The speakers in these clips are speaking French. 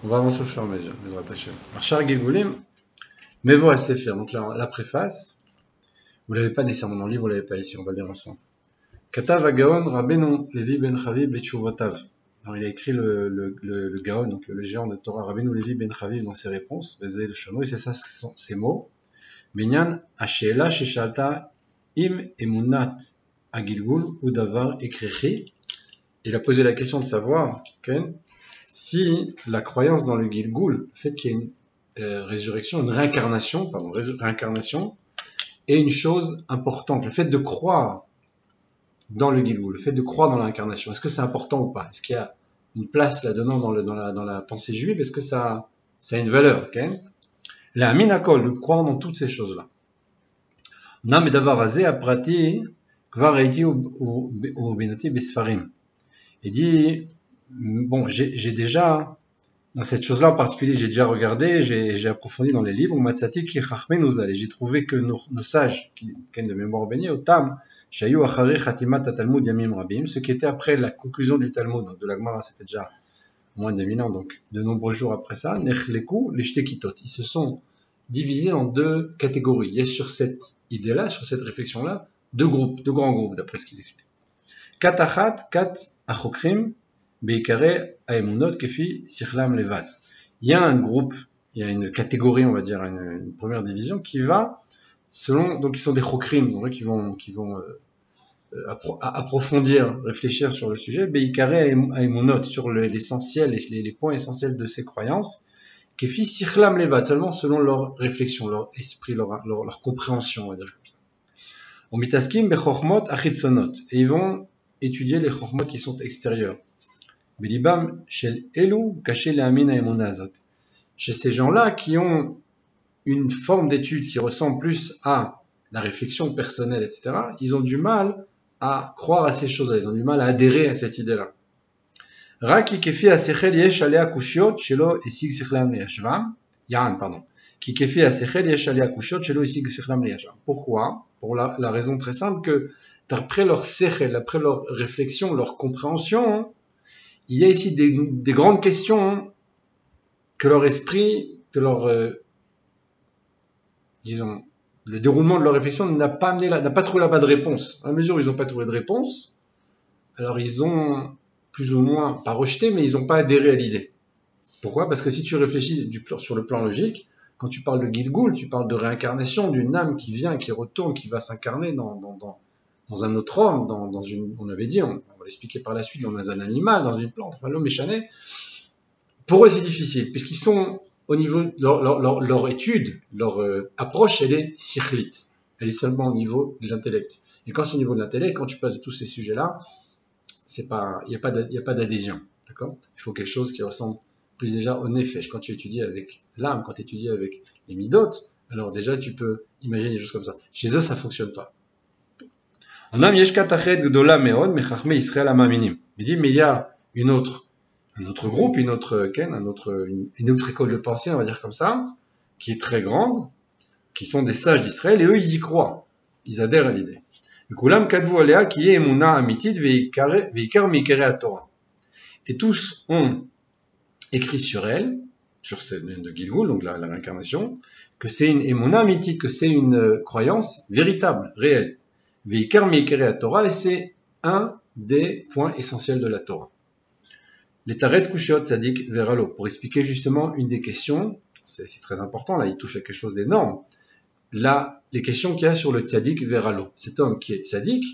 On va avancer au fur et à mesure, Bezrat Hashem. Marchar Gilgulim, Mevo Sefer. Donc la préface, vous l'avez pas nécessairement dans le livre, vous l'avez pas ici, on va lire ensemble. Katav Agaon Rabbeinu Levi ben Chaviv Betchuvotav. Alors il a écrit le Gaon, donc le géant de Torah, Rabbeinu Levi ben Chaviv dans ses réponses, Vezé le Shono, et c'est ça ces mots. Binyan Ashela Sheshalta Im Emunat Agilgul Udavar Ekrechi. Il a posé la question de savoir, okay, si la croyance dans le Gilgul, le fait qu'il y ait une résurrection, une réincarnation, est une chose importante. Le fait de croire dans le Gilgul, le fait de croire dans la réincarnation, est-ce que c'est important ou pas? Est-ce qu'il y a une place là-dedans dans la pensée juive? Est-ce que ça a une valeur, okay? La minakol, de croire dans toutes ces choses-là. Nam et davar azé aprati kvar haiti ou benoti besfarim. Il dit, bon, j'ai déjà, dans cette chose-là en particulier, j'ai déjà regardé, j'ai approfondi dans les livres, Matsati ki chachme nous allait. J'ai trouvé que nos sages, qui ont de mémoire bénie, Otam, Shayu achari chatimat Talmud yamim rabim, ce qui était après la conclusion du Talmud, donc de la Gemara, ça fait déjà moins de 2000 ans, donc de nombreux jours après ça, nechleku les shtekitot. Ils se sont divisés en deux catégories. Il y a sur cette idée-là, sur cette réflexion-là, deux grands groupes, d'après ce qu'ils expliquent. Katachat, kat achokrim, beikare aemunot kefi sichlam levat. Il y a un groupe, il y a une catégorie, on va dire, une première division qui va selon, donc ils sont des chokrim, donc qui vont approfondir, réfléchir sur le sujet, beikare aemunot, sur l'essentiel, les points essentiels de ces croyances, kefi sichlam levat, seulement selon leur réflexion, leur esprit, leur compréhension, on va dire comme ça. On mitaskim bechochmot achitzonot, et ils vont étudier les chokhmot qui sont extérieurs. Belibam shel elu caché le amin aemonazot. Chez ces gens-là qui ont une forme d'étude qui ressemble plus à la réflexion personnelle, etc., ils ont du mal à croire à ces choses-là, ils ont du mal à adhérer à cette idée-là. Raki kefi asechel yesh alea kushiot shelo esig sichlam leyashvam. Yan, pardon. Ki kefi asechel yesh alea kushiot shelo esig sichlam leyashvam. Pourquoi? Pour la raison très simple que d'après leur sechel, après leur réflexion, leur compréhension, il y a ici des grandes questions que leur esprit, que leur, disons, le déroulement de leur réflexion n'a pas trouvé la bonne réponse. À la mesure où ils n'ont pas trouvé de réponse, alors ils ont plus ou moins, pas rejeté, mais ils n'ont pas adhéré à l'idée. Pourquoi? Parce que si tu réfléchis sur le plan logique, quand tu parles de Gilgul, tu parles de réincarnation, d'une âme qui vient, qui retourne, qui va s'incarner dans un autre homme, on avait dit, on va l'expliquer par la suite, dans un animal, dans une plante, enfin, l'homme échané. Pour eux, c'est difficile, puisqu'ils sont au niveau de leur étude, leur approche, elle est sichlite. Elle est seulement au niveau de l'intellect. Et quand c'est au niveau de l'intellect, quand tu passes de tous ces sujets-là, il n'y a pas d'adhésion. D'accord? Il faut quelque chose qui ressemble plus déjà au nefesh. Quand tu étudies avec l'âme, quand tu étudies avec les midot, alors déjà tu peux imaginer des choses comme ça. Chez eux, ça ne fonctionne pas. Il dit, mais il y a un autre groupe, une autre école de pensée, on va dire comme ça, qui est très grande, qui sont des sages d'Israël, et eux, ils y croient. Ils adhèrent à l'idée. Et tous ont écrit sur elle, sur cette de Gilgul, donc la réincarnation, que c'est une émuna amitit, que c'est une croyance véritable, réelle. Veikar meikere à Torah, et c'est un des points essentiels de la Torah. Les Taretz Kushiot Tzadik Veralo, pour expliquer justement une des questions, c'est très important, là il touche à quelque chose d'énorme, là, les questions qu'il y a sur le Tzadik Veralo. Cet homme qui est Tzadik,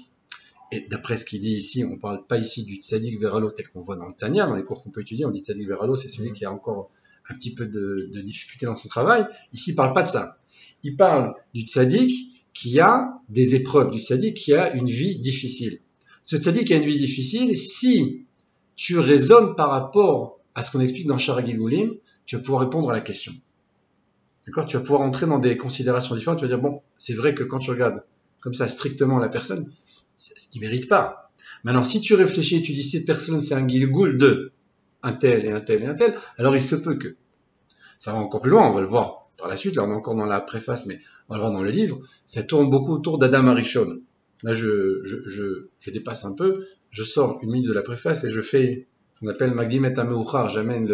et d'après ce qu'il dit ici, on ne parle pas ici du Tzadik Veralo tel qu'on voit dans le Tanya, dans les cours qu'on peut étudier, on dit Tzadik Veralo, c'est celui qui a encore un petit peu de difficulté dans son travail. Ici, il ne parle pas de ça. Il parle du Tzadik qui a des épreuves, du tzaddik qui a une vie difficile. Ce tzaddik qui a une vie difficile, si tu raisonnes par rapport à ce qu'on explique dans Shara Gilgulim, tu vas pouvoir répondre à la question. D'accord? Tu vas pouvoir entrer dans des considérations différentes, tu vas dire, bon, c'est vrai que quand tu regardes comme ça strictement la personne, il ne mérite pas. Maintenant, si tu réfléchis et tu dis, cette personne c'est un Gilgul de un tel et un tel et un tel, alors il se peut que. Ça va encore plus loin, on va le voir par la suite, là on est encore dans la préface, mais on va le voir dans le livre, ça tourne beaucoup autour d'Adam Arishon. Là je dépasse un peu, je sors une minute de la préface et je fais ce qu'on appelle Magdim et Ameuchar, j'amène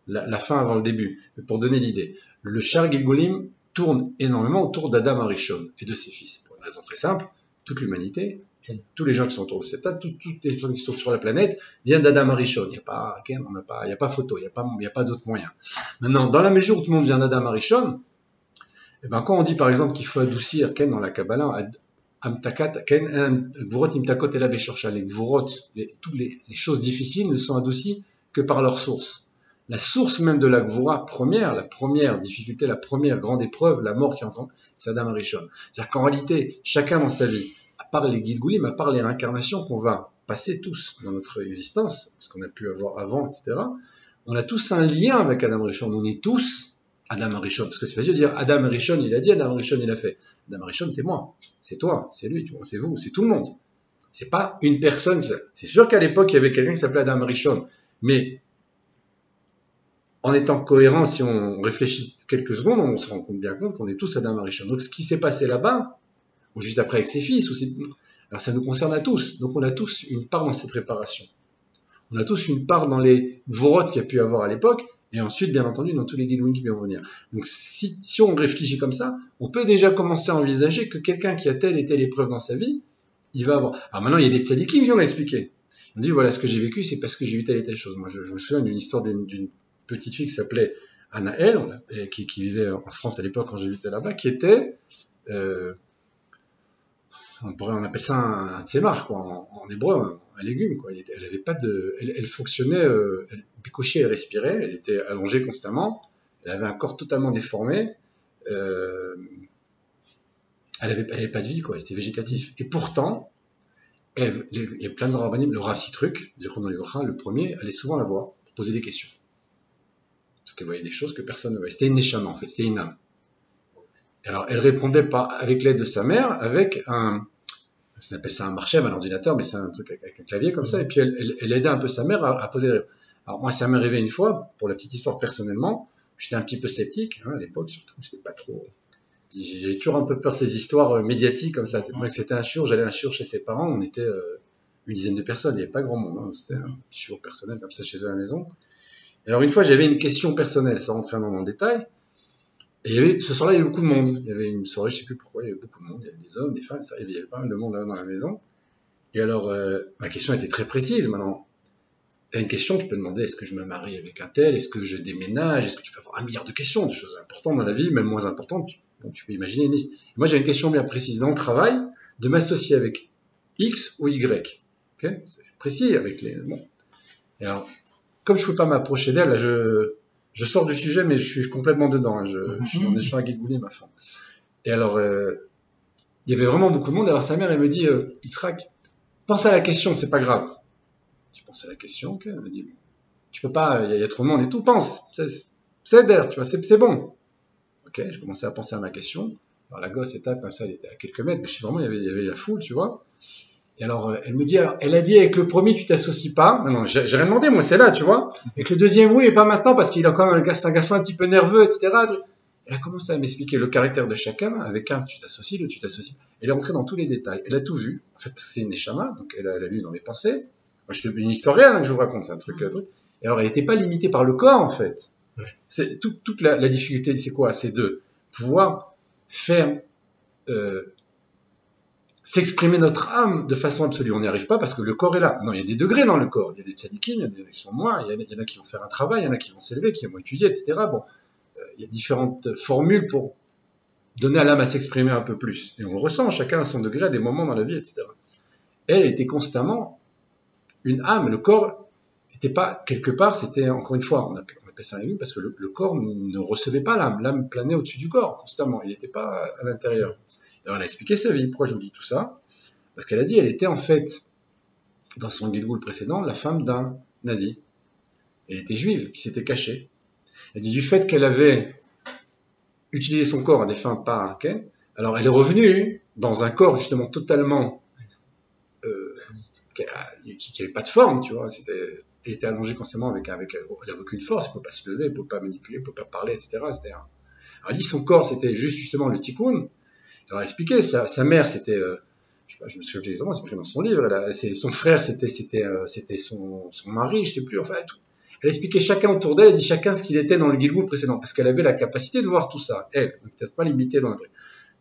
la fin avant le début. Mais pour donner l'idée, le Shar Gilgulim tourne énormément autour d'Adam Arishon et de ses fils. Pour une raison très simple, toute l'humanité, tous les gens qui sont autour de cette table, toutes les personnes qui sont sur la planète viennent d'Adam Arishon. Il n'y a pas, il y a pas photo, il n'y a pas d'autres moyens. Maintenant, dans la mesure où tout le monde vient d'Adam Arishon, et ben quand on dit par exemple qu'il faut adoucir Ken dans la Kabbalah, toutes les choses difficiles ne sont adoucies que par leur source. La source même de la Gvura première, la première difficulté, la première grande épreuve, la mort qui entend, c'est Adam Arishon. C'est-à-dire qu'en réalité, chacun dans sa vie, à part les Gilgulim, à part les réincarnations qu'on va passer tous dans notre existence, ce qu'on a pu avoir avant, etc., on a tous un lien avec Adam Arishon. On est tous Adam Arishon, parce que c'est facile de dire Adam Arishon, il a dit, Adam Arishon, il a fait. Adam Arishon, c'est moi, c'est toi, c'est lui, c'est vous, c'est tout le monde. C'est pas une personne. C'est sûr qu'à l'époque, il y avait quelqu'un qui s'appelait Adam Arishon, mais en étant cohérent, si on réfléchit quelques secondes, on se rend bien compte qu'on est tous Adam Arishon. Donc ce qui s'est passé là-bas, ou juste après avec ses fils, alors ça nous concerne à tous. Donc on a tous une part dans cette réparation. On a tous une part dans les vorotes qu'il y a pu avoir à l'époque, et ensuite, bien entendu, dans tous les Gilgulim qui vont venir. Donc si on réfléchit comme ça, on peut déjà commencer à envisager que quelqu'un qui a telle et telle épreuve dans sa vie, il va avoir... Alors maintenant, il y a des tzadikim qui vont l'expliquer. On dit, voilà, ce que j'ai vécu, c'est parce que j'ai eu telle et telle chose. Moi, je me souviens d'une histoire d'une petite fille qui s'appelait Anaël, qui vivait en France à l'époque quand j'habitais là-bas, qui était... on appelle ça un tsemar, quoi, en hébreu, un légume, quoi. Elle avait pas de, elle fonctionnait, elle bécochait, elle respirait, elle était allongée constamment, elle avait un corps totalement déformé, elle avait pas de vie, quoi, elle était végétatif. Et pourtant, il y a plein de rabbinim, le Rav Sitruk, le premier, allait souvent la voir pour poser des questions. Parce qu'elle voyait des choses que personne ne voyait. C'était une neshama, en fait, c'était une âme. Alors, elle répondait pas avec l'aide de sa mère, avec on appelle ça un marchem, un ordinateur, mais c'est un truc avec un clavier comme ça, et puis elle aidait un peu sa mère à poser des réponses. Alors moi, ça m'est arrivé une fois, pour la petite histoire personnellement, j'étais un petit peu sceptique, à l'époque, surtout, j'étais pas trop... J'avais toujours un peu peur de ces histoires médiatiques comme ça. Moi, c'était un shiur, j'allais un shiur chez ses parents, on était une dizaine de personnes, il n'y avait pas grand monde, c'était un shiur personnel comme ça chez eux à la maison. Et alors une fois, j'avais une question personnelle, sans rentrer dans le détail, et ce soir-là, il y avait beaucoup de monde. Il y avait une soirée, je ne sais plus pourquoi, il y avait beaucoup de monde. Il y avait des hommes, des femmes, il y avait pas mal de monde là dans la maison. Et alors, ma question était très précise. Maintenant, tu as une question, tu peux demander est-ce que je me marie avec un tel, est-ce que je déménage, est-ce que tu peux avoir un milliard de questions, des choses importantes dans la vie, même moins importantes. Donc, tu peux imaginer une liste. Et moi, j'ai une question bien précise dans le travail, de m'associer avec X ou Y. Okay, c'est précis avec les... Bon. Et alors, comme je ne peux pas m'approcher d'elle, là, je sors du sujet, mais je suis complètement dedans. Hein. Je suis en échange à Gilgulim à fond. Et alors, il y avait vraiment beaucoup de monde. Alors, sa mère, elle me dit, Yitzhak, pense à la question, c'est pas grave. Je pense à la question, ok. Elle me dit, tu peux pas, il y a trop de monde et tout, pense. C'est d'air, tu vois, c'est bon. Ok, je commençais à penser à ma question. Alors, la gosse était comme ça, elle était à quelques mètres, mais je suis vraiment, il y avait la foule, tu vois. Et alors, elle me dit, alors, elle a dit avec le premier, tu t'associes pas. Non, j'ai rien demandé, moi, c'est là, tu vois. Avec le deuxième, oui, et pas maintenant, parce qu'il a quand même un garçon un petit peu nerveux, etc. Elle a commencé à m'expliquer le caractère de chacun. Avec un, tu t'associes, l'autre, tu t'associes. Elle est rentrée dans tous les détails. Elle a tout vu. En fait, parce que c'est une neshama, donc elle a lu dans mes pensées. Moi, une histoire réelle hein, que je vous raconte, c'est un truc. Et alors, elle n'était pas limitée par le corps, en fait. C'est toute la difficulté, c'est quoi? C'est de pouvoir faire... s'exprimer notre âme de façon absolue. On n'y arrive pas parce que le corps est là. Non, il y a des degrés dans le corps. Il y a des tzadikim, il y en a qui sont moins, il y en a qui vont faire un travail, il y en a qui vont s'élever, qui vont étudier, etc. Bon, il y a différentes formules pour donner à l'âme à s'exprimer un peu plus. Et on le ressent, chacun à son degré, à des moments dans la vie, etc. Elle était constamment une âme. Le corps n'était pas, quelque part, c'était, encore une fois, on appelle ça un légume parce que le corps ne recevait pas l'âme. L'âme planait au-dessus du corps, constamment. Il n'était pas à l'intérieur. Alors, elle a expliqué sa vie. Pourquoi je vous dis tout ça? Parce qu'elle a dit, elle était en fait, dans son Gilgul précédent, la femme d'un nazi. Elle était juive, qui s'était cachée. Elle dit, du fait qu'elle avait utilisé son corps à des fins pas arcaines, alors elle est revenue dans un corps justement totalement qui n'avait pas de forme, tu vois. Elle était allongée constamment elle n'avait aucune force, elle ne pouvait pas se lever, elle ne pouvait pas manipuler, elle ne pouvait pas parler, etc. Alors elle dit, son corps, c'était juste justement le tikkun. Alors, elle a expliqué, sa mère, c'était, je sais pas, je me souviens plus exactement, c'est écrit dans son livre, son frère, c'était son mari, je sais plus, enfin, tout. Elle expliquait chacun autour d'elle, elle dit chacun ce qu'il était dans le Gilgul précédent, parce qu'elle avait la capacité de voir tout ça. Elle, peut-être pas limitée dans le truc.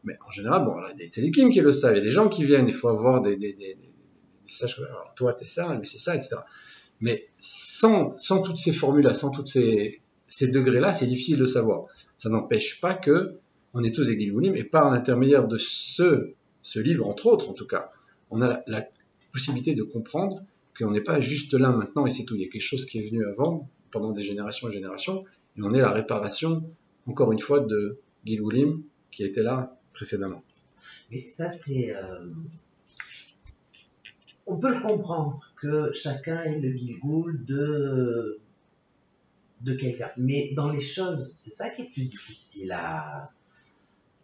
Mais en général, bon, il y a des tzadikim qui le savent, il y a des gens qui viennent, il faut avoir des messages, alors toi t'es ça, lui c'est ça, etc. Mais sans toutes ces formules-là, sans tous ces degrés-là, c'est difficile de savoir. Ça n'empêche pas que on est tous des Gilgulim, et par l'intermédiaire de ce livre, entre autres en tout cas, on a la possibilité de comprendre qu'on n'est pas juste là maintenant et c'est tout. Il y a quelque chose qui est venu avant, pendant des générations et générations, et on est la réparation, encore une fois, de Gilgulim qui était là précédemment. Mais ça, c'est... On peut le comprendre, que chacun ait le Gilgul de quelqu'un. Mais dans les choses, c'est ça qui est plus difficile à...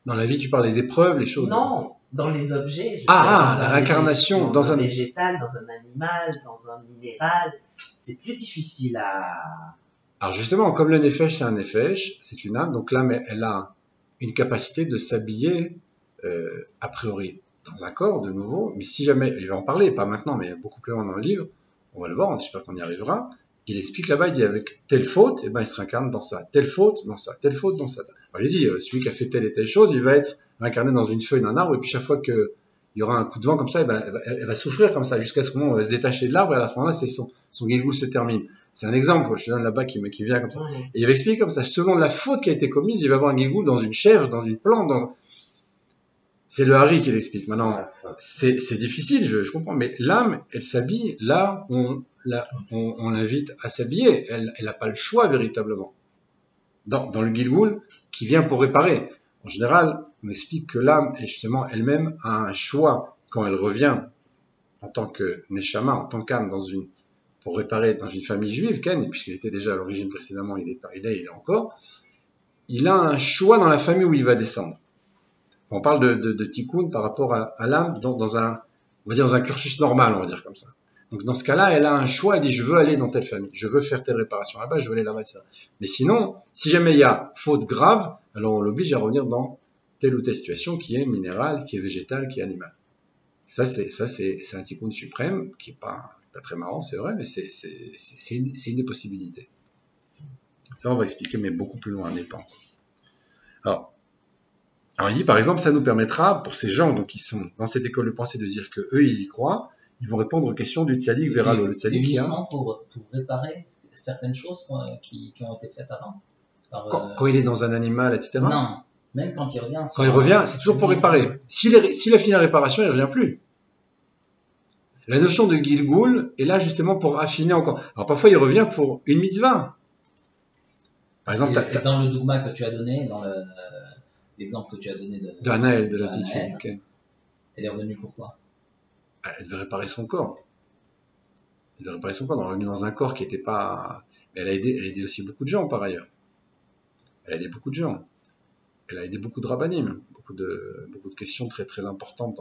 Dans la vie, tu parles des épreuves, les choses... Non, dans les objets. L'incarnation dans un végétal, dans un animal, dans un minéral. C'est plus difficile à... Alors justement, comme le nefesh, c'est un nefesh, c'est une âme, donc l'âme, elle a une capacité de s'habiller, a priori, dans un corps, de nouveau, mais si jamais, il va en parler, pas maintenant, mais beaucoup plus loin dans le livre, on va le voir, j'espère qu'on y arrivera, il explique là-bas, il dit avec telle faute, il se réincarne dans ça, telle faute, dans ça, telle faute, dans ça. Alors, il dit, celui qui a fait telle et telle chose, il va être réincarné dans une feuille d'un arbre, et puis chaque fois qu'il y aura un coup de vent comme ça, elle va souffrir comme ça, jusqu'à ce moment où elle va se détacher de l'arbre, et à ce moment-là, son Gilgul se termine. C'est un exemple, je te donne là-bas qui vient comme ça. Et il va expliquer comme ça, selon la faute qui a été commise, il va avoir un Gilgul dans une chèvre, dans une plante, C'est le Hari qui l'explique. Maintenant, c'est difficile, je comprends, mais l'âme, elle s'habille là où on l'invite à s'habiller. Elle n'a pas le choix véritablement. Dans le Gilgul, qui vient pour réparer. En général, on explique que l'âme est justement elle-même a un choix quand elle revient en tant que Neshama, en tant qu'âme pour réparer dans une famille juive, Ken, puisqu'il était déjà à l'origine précédemment, il est encore. Il a un choix dans la famille où il va descendre. On parle de tikkun par rapport à l'âme dans un cursus normal, on va dire comme ça. Donc dans ce cas-là, elle a un choix, elle dit je veux aller dans telle famille, je veux faire telle réparation là-bas, je veux aller là-bas, etc. Mais sinon, si jamais il y a faute grave, alors on l'oblige à revenir dans telle ou telle situation qui est minérale, qui est végétale, qui est animale. Ça c'est un tikkun suprême qui est pas très marrant, c'est vrai, mais c'est une des possibilités. Ça on va expliquer, mais beaucoup plus loin, n'est pas. Alors il dit par exemple, ça nous permettra pour ces gens donc qui sont dans cette école de pensée de dire que eux ils y croient, ils vont répondre aux questions du tzaddik Veralo. Le tzaddik qui a pour réparer certaines choses qui ont été faites avant. Quand il est dans un animal, etc. Non, même quand il revient. Quand il revient, c'est toujours pour réparer. S'il a fini la réparation, il ne revient plus. La notion de Gilgul est là justement pour affiner encore. Alors parfois il revient pour une mitzvah. Par exemple, dans le dougma que tu as donné, dans l'exemple que tu as donné de Anaël, de la petite fille. Okay. Elle est revenue pourquoi? Elle devait réparer son corps. Elle devait réparer son corps. Elle est revenue dans un corps qui n'était pas... Mais elle a aidé aussi beaucoup de gens par ailleurs. Elle a aidé beaucoup de gens. Elle a aidé beaucoup de rabbinim. Beaucoup de questions très très importantes.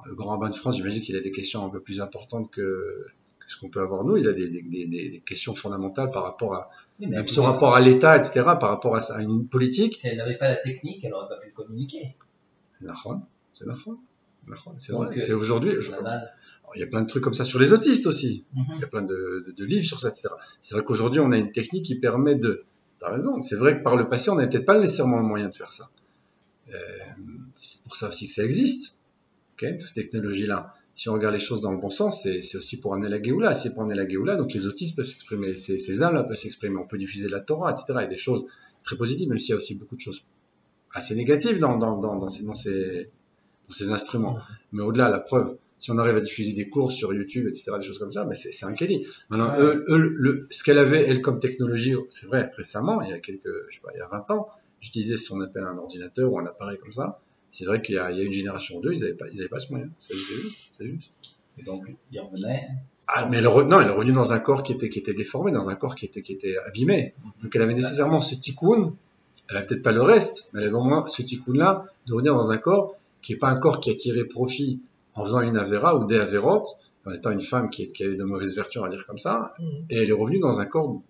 Le grand rabbin de France, j'imagine qu'il a des questions un peu plus importantes que ce qu'on peut avoir nous. Il a des questions fondamentales par rapport à même son rapport à l'État, etc., par rapport à une politique. Si elle n'avait pas la technique, elle n'aurait pas pu communiquer. C'est vrai. C'est aujourd'hui. Il y a plein de trucs comme ça sur les autistes aussi. Il y a plein de livres sur ça, etc. C'est vrai qu'aujourd'hui, on a une technique qui permet de... T'as raison. C'est vrai que par le passé, on n'avait peut-être pas nécessairement le moyen de faire ça. C'est pour ça aussi que ça existe. Okay, toute technologie-là. Si on regarde les choses dans le bon sens, c'est aussi pour amener la Géoula. C'est pour amener la Géoula, donc les autistes peuvent s'exprimer, ces âmes-là peuvent s'exprimer, on peut diffuser la Torah, etc. Il y a des choses très positives, même s'il y a aussi beaucoup de choses assez négatives dans ces instruments. Mais au-delà, la preuve, si on arrive à diffuser des cours sur YouTube, etc., des choses comme ça, ben c'est un kéli. Maintenant, ce qu'elle avait, elle, comme technologie, c'est vrai, récemment, il y a 20 ans, j'utilisais ce qu'on appelle un ordinateur ou un appareil comme ça. C'est vrai qu'il y a une génération ou deux, ils n'avaient pas ce moyen. C'est juste. Et donc, il revenait. Mais elle est revenue dans un corps qui était déformé, dans un corps qui était abîmé. Donc elle avait nécessairement ce tikkun. Elle avait peut-être pas le reste, mais elle avait au moins ce tikkun-là de revenir dans un corps qui n'est pas un corps qui a tiré profit en faisant une avéra ou des avérotes, en étant une femme qui avait de mauvaises vertus, on va dire comme ça. Et elle est revenue dans un corps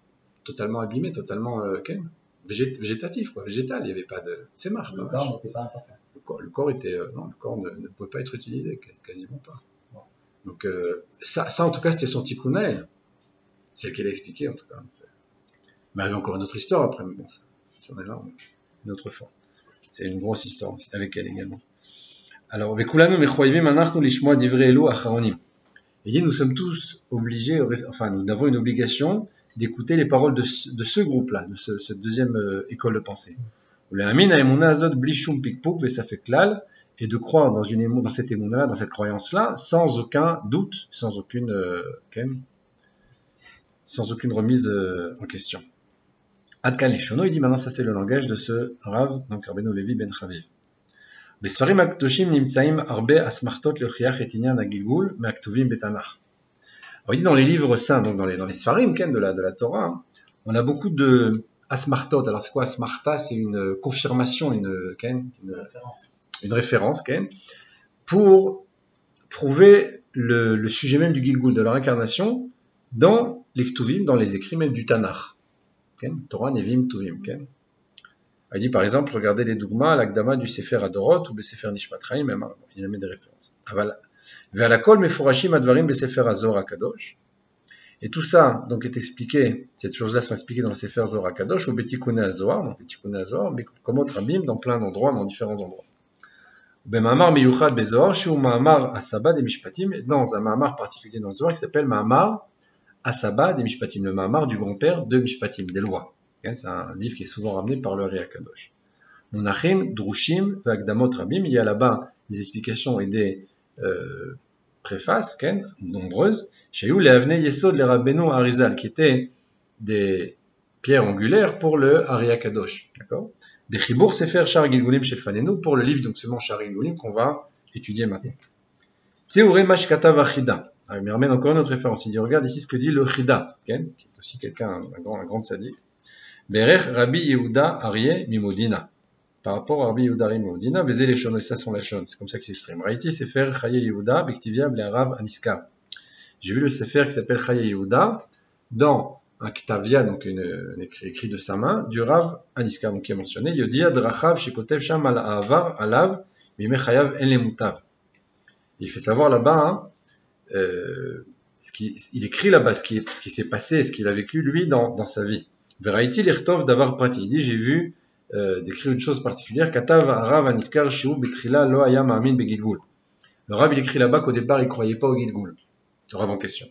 totalement abîmé, totalement végétatif, végétal. Il n'y avait pas de... C'est marre. Le corps n'était pas important. Le corps ne pouvait pas être utilisé, quasiment pas. Donc ça en tout cas, c'était son tikkun à elle. Celle qu'elle a expliquée, en tout cas. Mais il y a encore une autre histoire après, mais bon, ça, si on est là, on a une autre fois. C'est une grosse histoire avec elle également. Alors, Vekulanu mechoyvim anachnu lishmoa divrei elu acharonim. Il dit, nous sommes tous obligés, enfin, nous avons une obligation d'écouter les paroles de ce groupe-là, de cette deuxième école de pensée. Et de croire dans cette émouna-là, dans cette croyance-là, sans aucun doute, sans aucune remise en question. Adkan Leshono, il dit maintenant ça c'est le langage de ce Rav, donc Rabbeinu Levi ben Chaviv. בספרים הקדושים נמצאים הרבה אסמכתות להוכיח את עניין הגלגול מהכתובים בתנ"ך. Alors, il dit dans les livres saints, donc dans les Sfarim de la Torah, on a beaucoup de asmartot. Alors c'est quoi asmarta? C'est une confirmation, une référence pour prouver le sujet même du Gilgul, de leur incarnation, dans les Ktuvim, dans les écrits même du Tanakh. Torah, Nevim, Ktuvim. Il dit par exemple, regardez les dogmas, l'Akdama du Sefer Adorot ou le Sefer Nishmat Chaim, il y a même des références. Ve'alakol meforashim advarim besefer Azor HaKadosh. Et tout ça donc est expliqué, ces choses-là sont expliquées dans le Sefer Zohar HaKadosh ou Betikune Azor, donc Betikune Azor, mais comme autre Rabim dans plein d'endroits, dans différents endroits. Be'ma'amar miyuchad bezohar shu ma'amar asaba des mishpatim, dans un ma'amar particulier dans le Zohar qui s'appelle ma'amar asaba des mishpatim, le ma'amar du grand-père de mishpatim, des lois. C'est un livre qui est souvent ramené par le Ari HaKadosh. Monachim, Drushim, Vagdamot Rabim, il y a là-bas des explications et des préfaces, nombreuses, chez les Avnei Yesod les Rabbeinu Arizal, qui étaient des pierres angulaires pour le Ari HaKadosh. D'accord? Des Chibour Sefer Shar Gilgulim Shelfanenu, pour le livre, donc seulement Shar Gilgulim, qu'on va étudier maintenant. Tseure Mashkata Vachida. Il me ramène encore une autre référence. Il dit, regarde ici ce que dit le Chida, qui est aussi quelqu'un, un grand sadique. Berech Rabbi Yehuda Aryeh Mimodina. Par rapport à Rabbi Yehuda Aryeh Mimodina, Vezé les Shon, et ça sont les Shon, c'est comme ça qu'il s'exprime. Raïti Sefer Chaye Yehuda, Bektivia Ble'arav Aniska. J'ai vu le Sefer qui s'appelle Chaye Yehuda, dans un Ktavia, donc écrit de sa main, du Rav Aniska, donc qui est mentionné, Yodia Drachav Shekotev Sham al Avar Alav, Mime Chayav En Lemutav. Il fait savoir là-bas, il écrit là-bas ce qui s'est passé, ce qu'il a vécu lui dans sa vie. Veraïti l'irtov d'avar prati. Il dit, j'ai vu décrire une chose particulière. Katav Rav Aniskar Shiu Bitrila Lo Ayam Amin Begilgul. Le Rav il écrit là-bas qu'au départ il croyait pas au Gilgul. Le Rav en question.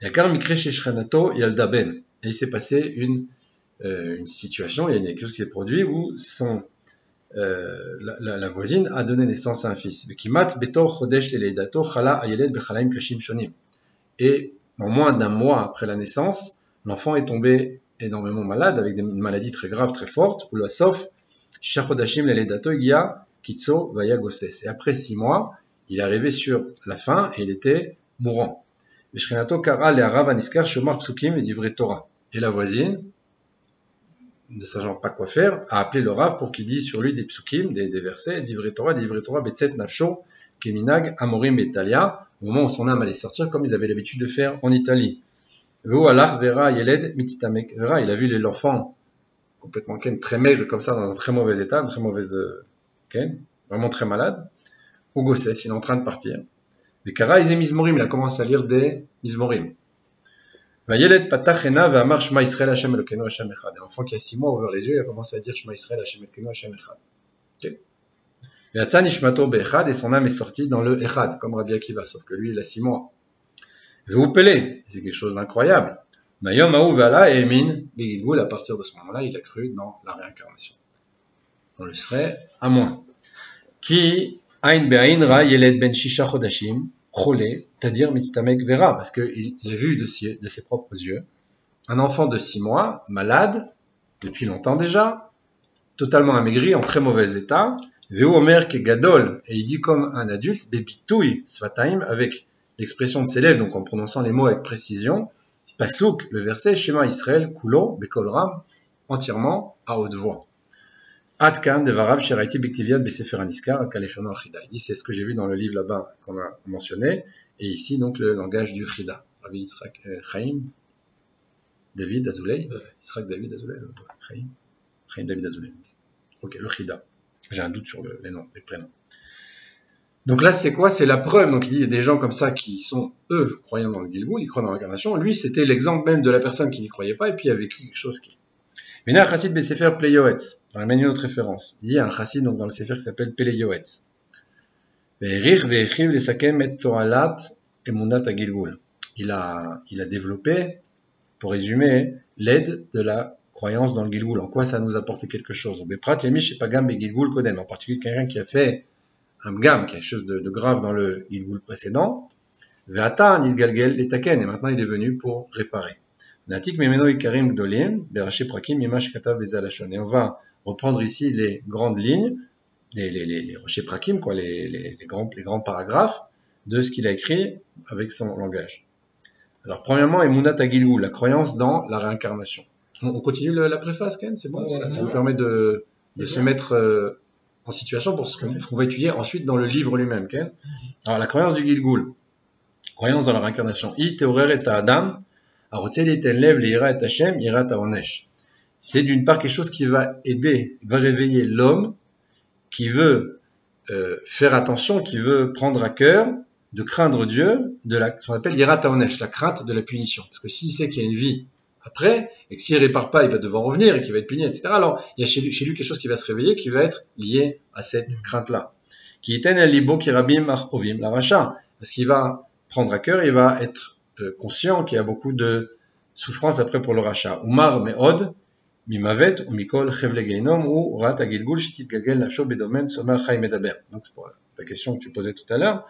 Yakar Mikre Sheshrenato Yaldaben. Et il s'est passé une situation, il y a quelque chose qui s'est produit où la voisine a donné naissance à un fils. Bekimat Betor Chodesh Leleidato Chala Ayeled Bechalaim Kashim Shonim. Et en moins d'un mois après la naissance, l'enfant est tombé énormément malade, avec des maladies très graves, très fortes, ou la sauf, Shachodashim Leledato Gia Kitso Vaya Gosses. Et après 6 mois, il est arrivé sur la fin et il était mourant. Veshrenato Kara le Arav Aniskar Shomar Psukim et Divrei Torah. Et la voisine, ne sachant pas quoi faire, a appelé le Rav pour qu'il dise sur lui des Psukim, des versets, Divrei Torah Betset Nafsho, Keminag Amorim Betalia, au moment où son âme allait sortir, comme ils avaient l'habitude de faire en Italie. Vera, il a vu l'enfant complètement très maigre comme ça, dans un très mauvais état, vraiment très malade. Ugosses, il est en train de partir. Mais Kara, il a commencé à lire des Mizmorim. L'enfant qui a 6 mois a ouvert les yeux, il a commencé à dire Shema Yisrael Hashem Elokeinu Hashem Echad. Et son âme est sortie dans le Echad, comme Rabbi Akiva, sauf que lui il a 6 mois. C'est quelque chose d'incroyable. Mayom Aouvala et Emin Begilgul, à partir de ce moment-là, il a cru dans la réincarnation. On le serait à moins. Ki Ain Be'ain Ra Yeled Ben Shisha Chodashim Cholé, c'est-à-dire Mitztamek Vera, parce qu'il a vu de ses propres yeux un enfant de 6 mois, malade, depuis longtemps déjà, totalement amaigri, en très mauvais état, Veu Omer Kegadol, et il dit comme un adulte, Bebitouy Svataim, avec l'expression de ses lèvres, donc en prononçant les mots avec précision, Pasuk, le verset, Shema Israël, Kulo, Bekol Ram, entièrement à haute voix. Adkan, Devarav, Sheraiti, Bektiviat, Besefer Aniskar, Kaleshono Chida. Il dit, c'est ce que j'ai vu dans le livre là-bas qu'on a mentionné, et ici, donc, le langage du Chida. Rabbi Yitzhak Chaim, David Azoulay, Yitzhak David Azoulay, Chaim David Azoulay. Ok, le Chida. J'ai un doute sur les noms, les prénoms. Donc là, c'est quoi? C'est la preuve. Donc il dit, il y a des gens comme ça qui sont, eux, croyants dans le Gilgul, ils croient dans l'incarnation. Lui, c'était l'exemple même de la personne qui n'y croyait pas, et puis il a vécu quelque chose qui... Mais là, un chassid Besefer Pleyoetz, dans la manuel de référence. Il y a un chassid donc, dans le Sefer qui s'appelle Pleyoetz. Ve'erich ve'echiv lesakem et toalat emunat hagilgul. Il a développé, pour résumer, l'aide de la croyance dans le Gilgul. En quoi ça nous apportait quelque chose? Beprat yemish et pagam begilgul kodem. En particulier quelqu'un qui a fait un gam, quelque chose de grave dans le Gilgul précédent. Ve'ata nidgalgel letaken. Et maintenant il est venu pour réparer. Natik memeno ikarim gdolim berashi prakim mimash katav bezalashon. Et on va reprendre ici les grandes lignes, les rochers prakim, quoi, les grands paragraphes de ce qu'il a écrit avec son langage. Alors, premièrement, Emunat Hagilgul, la croyance dans la réincarnation. On continue la préface, Ken, c'est bon? Ça nous permet de se mettre en situation pour ce qu'on va étudier ensuite dans le livre lui-même, Ken. Alors, la croyance du Gilgul, croyance dans la réincarnation. I teorer et Adam, arotzel iten lev leira et Hashem, ira taonesh. C'est d'une part quelque chose qui va aider, va réveiller l'homme qui veut faire attention, qui veut prendre à cœur de craindre Dieu, ce qu'on appelle yirat haonesh, la crainte de la punition. Parce que s'il sait qu'il y a une vie après, et que s'il ne répare pas, il va devoir revenir et qu'il va être puni, etc. Alors, il y a chez lui quelque chose qui va se réveiller, qui va être lié à cette crainte-là. Qui iten el libo kirabim ovim la racha. Parce qu'il va prendre à cœur, il va être conscient qu'il y a beaucoup de souffrance après pour le rachat. Umar me'od, mimavet ou mikol chevle geinom ou rat agilgul shitit gagel nafsho bedomem tzomar chay medaber. Donc, c'est pour ta question que tu posais tout à l'heure.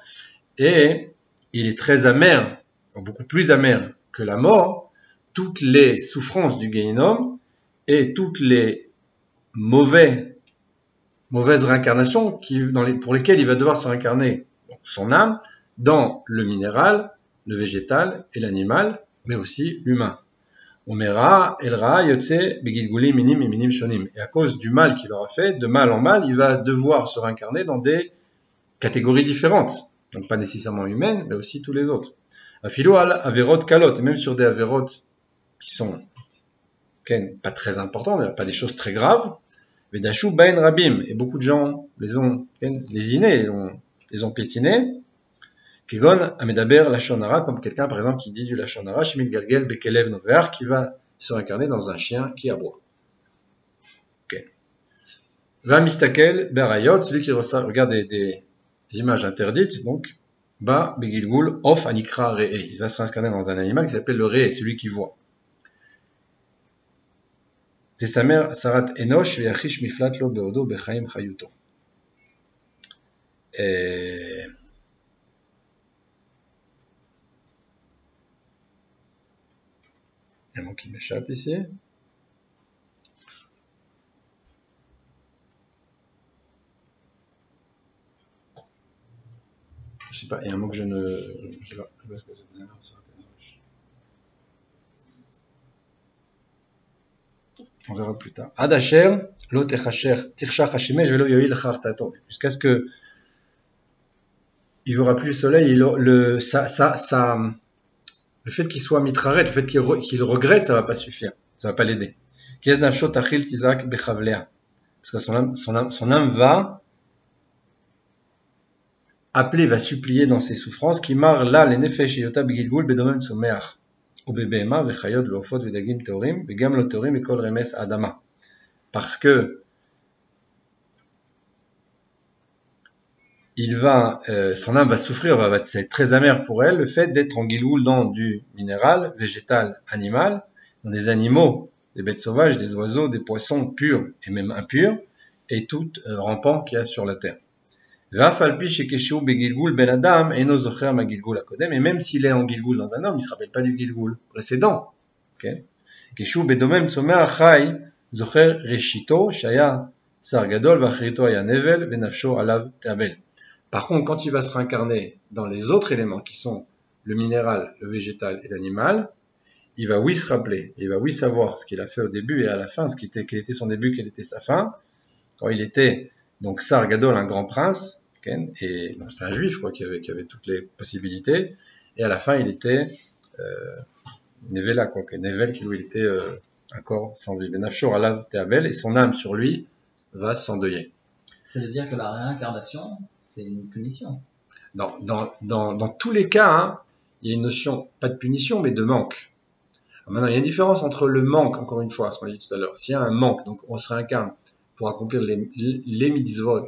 Et il est très amer, beaucoup plus amer que la mort, toutes les souffrances du Gehinnom et toutes les mauvaises réincarnations pour lesquelles il va devoir se réincarner son âme dans le minéral, le végétal et l'animal, mais aussi l'humain. Omera, elra, yotse, begilguli, minim et minim shonim. Et à cause du mal qu'il aura fait, de mal en mal, il va devoir se réincarner dans des catégories différentes. Donc pas nécessairement humaines, mais aussi tous les autres. Afilo al averot kalot, et même sur des averot qui sont pas très importants, mais pas des choses très graves. Vedashu bain rabim, et beaucoup de gens les ont lésinés, les ont piétinés. Kegon amedaber lachonara, comme quelqu'un par exemple qui dit du lachonara, shemit galgel bekelev nover, qui va se réincarner dans un chien qui aboie. Va mistakel berayot, celui qui regarde des images interdites, donc, ba begilgul of anikra re'e. Il va se réincarner dans un animal qui s'appelle le re'e, celui qui voit. C'est sa mère Sarat Enosh ve'achish miflat lo beodo bechaim chayuto. Il y a un mot qui m'échappe ici. Je sais pas, il y a un mot que je ne sais pas ce que c'est. On verra plus tard. Adasher, lo techacher, tirshach hashemesh velo yoil chartato. Jusqu'à ce que il verra plus le soleil, le fait qu'il soit mitraret, le fait qu'il regrette, ça va pas suffire. Ça va pas l'aider. Kiez nafsho tachil tizak bechavlea. Parce que son âme va appeler, va supplier dans ses souffrances, qui mar là les nefesh yota begilgul bedomem someach. Parce que son âme va souffrir, va être très amère pour elle, le fait d'être en Gilgul dans du minéral, végétal, animal, dans des animaux, des bêtes sauvages, des oiseaux, des poissons purs et même impurs, et tout rampant qu'il y a sur la terre. Et même s'il est en Gilgul dans un homme, il ne se rappelle pas du Gilgul précédent. Par contre, quand il va se réincarner dans les autres éléments qui sont le minéral, le végétal et l'animal, il va oui se rappeler, il va oui savoir ce qu'il a fait au début et à la fin, quel était son début, quelle était sa fin. Quand il était donc Sar Gadol, un grand prince, et c'était un juif quoi, qui avait toutes les possibilités, et à la fin il était Nevela, quoi, Nevel qui lui il était un corps sans vie. Benafshor alav te'avel, et son âme sur lui va s'endeuiller. C'est-à-dire que la réincarnation, c'est une punition. Dans tous les cas, hein, il y a une notion, pas de punition, mais de manque. Alors maintenant, il y a une différence entre le manque, encore une fois, ce qu'on a dit tout à l'heure. S'il y a un manque, donc on se réincarne pour accomplir les mitzvot,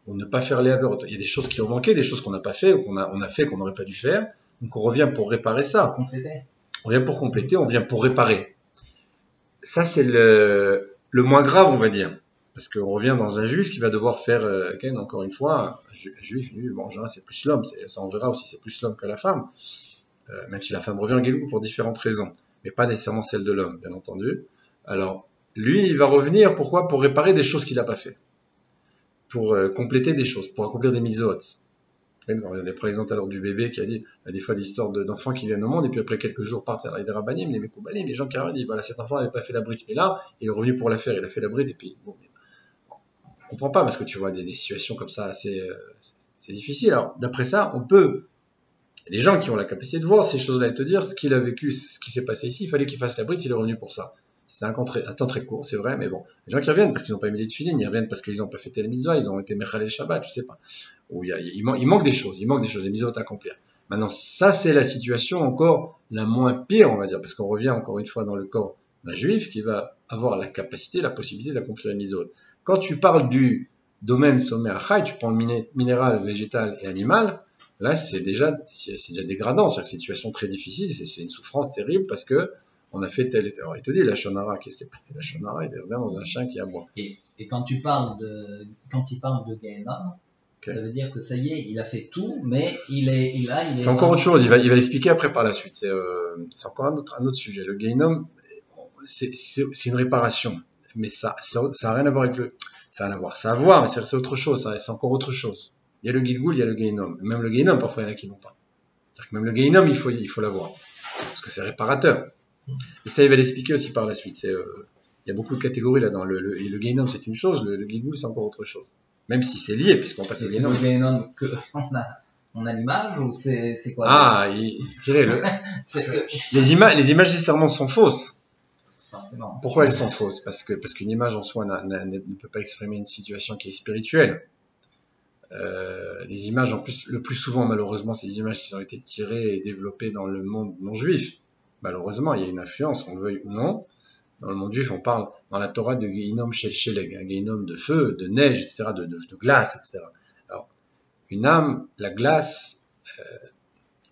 ou ne pas faire les avérots. Il y a des choses qui ont manqué, des choses qu'on n'a pas fait, ou on a fait qu'on n'aurait pas dû faire. Donc on revient pour réparer ça. Compléter. On vient pour compléter, on vient pour réparer. Ça, c'est le moins grave, on va dire. Parce qu'on revient dans un juif qui va devoir faire, encore une fois, un juif, lui, bon, en général, c'est plus l'homme. Ça, on verra aussi, c'est plus l'homme que la femme. Même si la femme revient en Guilgul pour différentes raisons. Mais pas nécessairement celle de l'homme, bien entendu. Alors, lui, il va revenir, pourquoi? Pour réparer des choses qu'il n'a pas fait. Pour compléter des choses, pour accomplir des mitzvot. On a pris l'exemple alors du bébé qui a dit, il y a des fois des histoires d'enfants qui viennent au monde et puis après quelques jours partent à des rabbanim, les mekoubalim, les gens qui arrivent disent voilà, cet enfant n'avait pas fait la brite, mais là il est revenu pour la faire, il a fait la brite et puis bon, on comprend pas parce que tu vois des situations comme ça assez c'est difficile. Alors d'après ça, on peut, les gens qui ont la capacité de voir ces choses-là et te dire ce qu'il a vécu, ce qui s'est passé ici, il fallait qu'il fasse la brite, il est revenu pour ça. C'était un temps très court, c'est vrai, mais bon. Les gens qui reviennent parce qu'ils n'ont pas mis les tefilines, ils reviennent parce qu'ils n'ont pas fait tel mitzvah, ils ont été mechal el Shabbat, je sais pas. Où il manque des choses, des mitzvot à accomplir. Maintenant, ça, c'est la situation encore la moins pire, on va dire, parce qu'on revient encore une fois dans le corps d'un juif qui va avoir la capacité, la possibilité d'accomplir les mitzvot. Quand tu parles du domaine sommet achai, tu prends le minéral, végétal et animal, là, c'est déjà dégradant, c'est une situation très difficile, c'est une souffrance terrible parce que on a fait tel et tel. Alors, il te dit, la shonara, qu'est-ce qu'il y a? La shonara, il est revient dans un chien qui aboie. Et quand il parle de Gehenna, Okay. Ça veut dire que ça y est, il a fait tout, mais c'est encore autre chose, il va l'expliquer après par la suite. C'est encore un autre sujet. Le Gehinnom, c'est une réparation. Mais ça a rien à voir avec ça a rien à voir. Ça a à voir, mais c'est autre chose, c'est encore autre chose. Il y a le Gilgul, il y a le Gehinnom. Même le Gehinnom, parfois, il y en a qui n'ont pas. C'est-à-dire que même le Gehinnom, il faut l'avoir. Parce que c'est réparateur. Et ça, il va l'expliquer aussi par la suite. Il y a beaucoup de catégories là-dedans. Le Gehinnom, c'est une chose, le Gilgul, c'est encore autre chose. Même si c'est lié, puisqu'on passe au Gehinnom. C'est le Gehinnom qu'on a l'image, ou c'est quoi? Ah, les images nécessairement sont fausses. Forcément. Pourquoi elles sont fausses? Parce qu'une image en soi ne peut pas exprimer une situation qui est spirituelle. Les images, en plus, le plus souvent, malheureusement, c'est des images qui ont été tirées et développées dans le monde non juif. Malheureusement, il y a une influence, qu'on le veuille ou non. Dans le monde juif, on parle dans la Torah de Gehinnom shel sheleg, un Gehinnom de feu, de neige, etc., de glace, etc. Alors, une âme, la glace,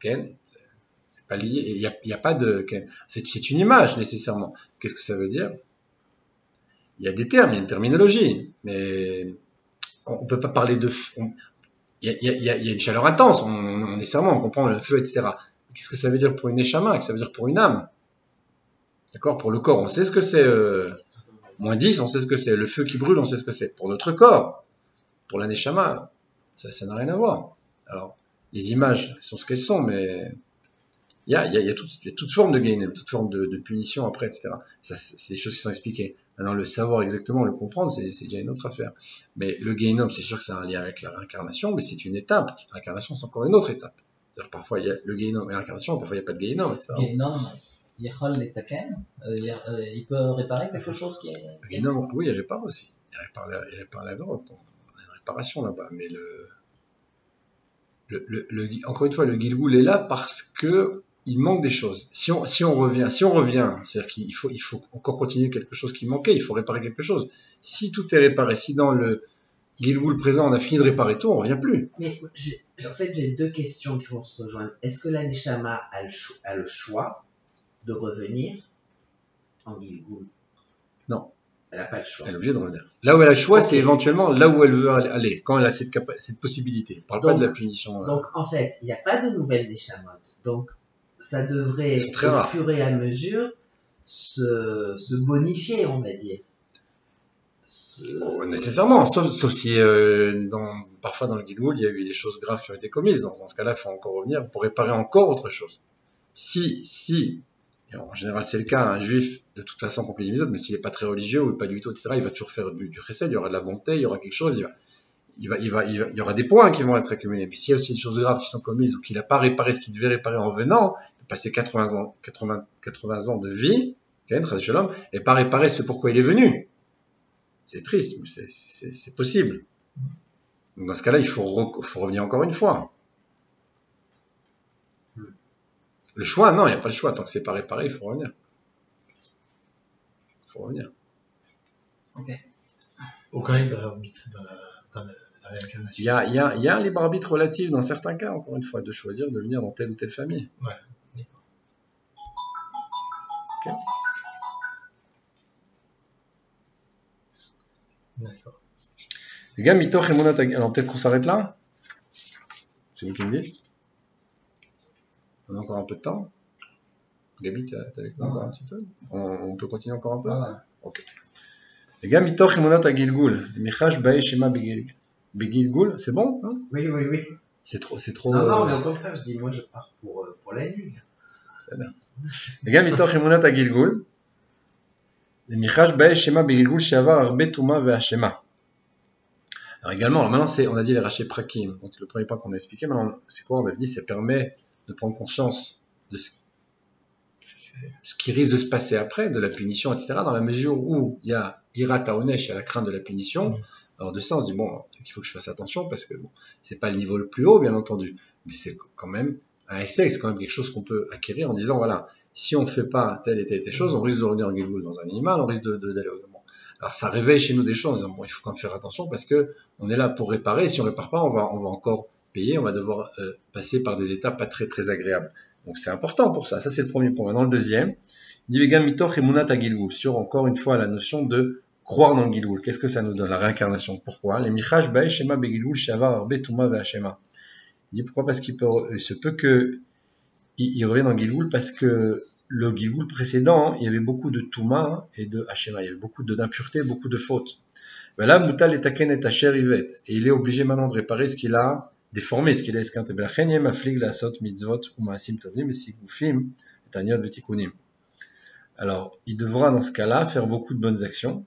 c'est pas lié, il y a pas de, c'est une image nécessairement. Qu'est-ce que ça veut dire? Il y a des termes, il y a une terminologie, mais on peut pas parler de feu. Il y a une chaleur intense, on comprend le feu, etc. Qu'est-ce que ça veut dire pour une neshama? Qu'est-ce que ça veut dire pour une âme? D'accord? Pour le corps, on sait ce que c'est. Moins 10, on sait ce que c'est. Le feu qui brûle, on sait ce que c'est. Pour notre corps, pour la neshama, ça n'a rien à voir. Alors, les images sont ce qu'elles sont, mais il y a toute forme de Gehinnom, toute forme de punition après, etc. Ça, c'est des choses qui sont expliquées. Maintenant, le savoir exactement, le comprendre, c'est déjà une autre affaire. Mais le Gehinnom, c'est sûr que ça a un lien avec la réincarnation, mais c'est une étape. La réincarnation, c'est encore une autre étape. C'est-à-dire, parfois, il y a le Gehinnom et l'incarnation, parfois, il n'y a pas de Gehinnom, etc. Gehinnom, Yechol Letaken, il peut réparer quelque chose qui est... Le Gehinnom, oui, il répare aussi. Il répare la drogue. Il y a une réparation là-bas. Mais encore une fois, le Gilgul est là parce que il manque des choses. Si on revient, c'est-à-dire qu'il faut encore continuer quelque chose qui manquait, il faut réparer quelque chose. Si tout est réparé, si dans le Gilgul présent on a fini de réparer tout, on ne revient plus. Mais en fait, j'ai deux questions qui vont se rejoindre. Est-ce que la Neshama a le choix de revenir en Gilgul? Non. Elle n'a pas le choix. Elle est obligée de revenir. Là où elle a le choix, c'est éventuellement là où elle veut aller, quand elle a cette possibilité. On ne parle pas de la punition. Donc, en fait, il n'y a pas de nouvelles Neshamot. Donc, ça devrait, au fur et à mesure, se bonifier, on va dire. Nécessairement, sauf si parfois dans le Gilgul, il y a eu des choses graves qui ont été commises. Dans ce cas-là, il faut encore revenir pour réparer encore autre chose. Si et en général c'est le cas, un juif de toute façon accomplit les mitzvot, mais s'il n'est pas très religieux ou pas du tout, etc., il va toujours faire du chesed, il y aura de la bonté, il y aura quelque chose, il y aura des points qui vont être accumulés. Mais s'il y a aussi des choses graves qui sont commises ou qu'il n'a pas réparé ce qu'il devait réparer en venant, de passer 80 ans de vie, et pas réparer ce pourquoi il est venu. C'est triste, mais c'est possible. Donc dans ce cas-là, il faut revenir encore une fois. Le choix, non, il n'y a pas le choix. Tant que c'est pas réparé, il faut revenir. Il faut revenir. Ok. Aucun libre arbitre dans la réincarnation. Il y a un libre arbitre relatif dans certains cas, encore une fois, de choisir de venir dans telle ou telle famille. Ouais. Ok. D'accord. Les gars, mitoch emunat hagilgul. Alors peut-être qu'on s'arrête là. C'est vous qui me dites. On a encore un peu de temps. Gabi, t'es avec nous encore un petit peu. On peut continuer encore un peu. Ouais. Ok. Les gars, mitoch emunat hagilgul. Michash bae shema begilgul. C'est bon, hein? Oui. C'est trop. Non, mais au contraire, je dis, moi, je pars pour la nuit. Les gars, mitoch emunat hagilgul. Michash bae shema begilgul shavar arbe tuma ve'ashema. Alors également, alors maintenant on a dit les rachés prakim, donc le premier point qu'on a expliqué, maintenant c'est quoi? On a dit ça permet de prendre conscience de ce qui risque de se passer après, de la punition, etc. Dans la mesure où il y a irat haonesh, il y a la crainte de la punition. Alors de ça on se dit bon, il faut que je fasse attention parce que bon, c'est pas le niveau le plus haut bien entendu, mais c'est quand même un essai, c'est quand même quelque chose qu'on peut acquérir en disant voilà, si on ne fait pas telle et telle chose, on risque de revenir en Gilgul dans un animal, on risque d'aller au monde. Alors ça réveille chez nous des choses en disant bon, il faut quand même faire attention parce que on est là pour réparer, si on répare pas, on va encore payer, on va devoir passer par des étapes pas très très agréables. Donc c'est important pour ça, c'est le premier point. Maintenant le deuxième, il dit vegan mitoch emunat hagilgul, sur encore une fois la notion de croire dans le Gilgul. Qu'est-ce que ça nous donne, la réincarnation? Pourquoi? Les michash bae shema begilgul shavar arbe tuma ve'ashema. Il dit pourquoi? Parce qu'il se peut que il revient dans le Gilgul parce que le Gilgul précédent, il y avait beaucoup de Touma et de Hashema, il y avait beaucoup d'impuretés, beaucoup de fautes. Ben là, Moutal et Taken et Asher Ivet, et il est obligé maintenant de réparer ce qu'il a déformé, ce qu'il a esquinté. Belachem yem aflig la sot mitzvot ou maasim tovim et sigufim et taniot vetikunim. Alors, il devra dans ce cas-là faire beaucoup de bonnes actions,